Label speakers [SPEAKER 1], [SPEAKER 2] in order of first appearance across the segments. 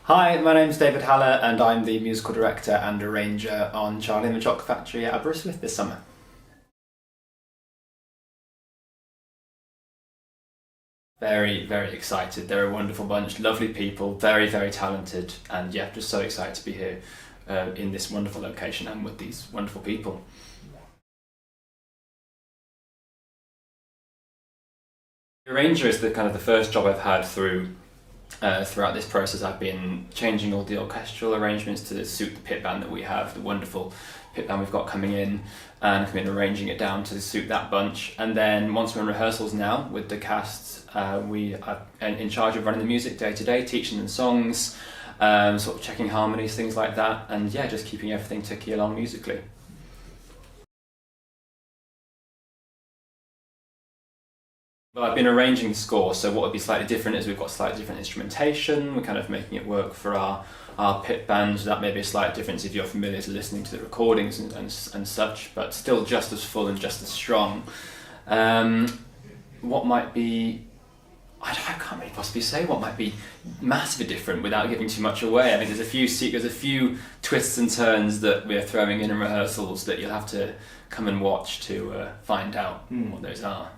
[SPEAKER 1] Hi, my name's David Haller and I'm the musical director and arranger on Charlie and the Chocolate Factory at Aberystwyth this summer. Very, very excited. They're a wonderful bunch, lovely people, very, very talented, and yeah, just so excited to be here in this wonderful location and with these wonderful people. The arranger is the kind of the first job I've had throughout this process. I've been changing all the orchestral arrangements to suit the pit band that we have, the wonderful pit band we've got coming in, and I've been arranging it down to suit that bunch. And then once we're in rehearsals now with the cast, we are in charge of running the music day to day, teaching them songs, sort of checking harmonies, things like that, and yeah, just keeping everything ticking along musically. Well, I've been arranging the score, so what would be slightly different is we've got slightly different instrumentation. We're kind of making it work for our pit band. So that may be a slight difference if you're familiar to listening to the recordings and such, but still just as full and just as strong. What might be, I can't really possibly say what might be massively different without giving too much away. I mean, there's a few twists and turns that we're throwing in rehearsals that you'll have to come and watch to find out what those are.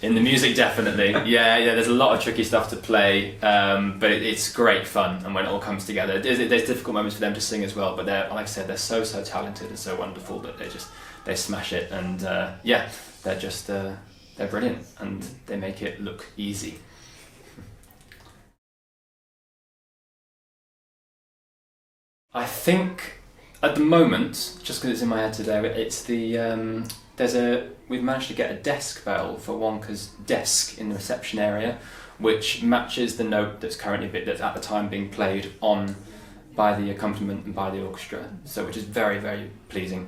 [SPEAKER 1] In the music, definitely. Yeah, there's a lot of tricky stuff to play, but it's great fun, and when it all comes together, there's difficult moments for them to sing as well, but they're, like I said, they're so talented and so wonderful that they smash it, and yeah, they're brilliant, and they make it look easy. I think at the moment, just because it's in my head today, it's the we've managed to get a desk bell for Wonka's desk in the reception area, which matches the note that's at the time being played on by the accompaniment and by the orchestra. So, which is very, very pleasing.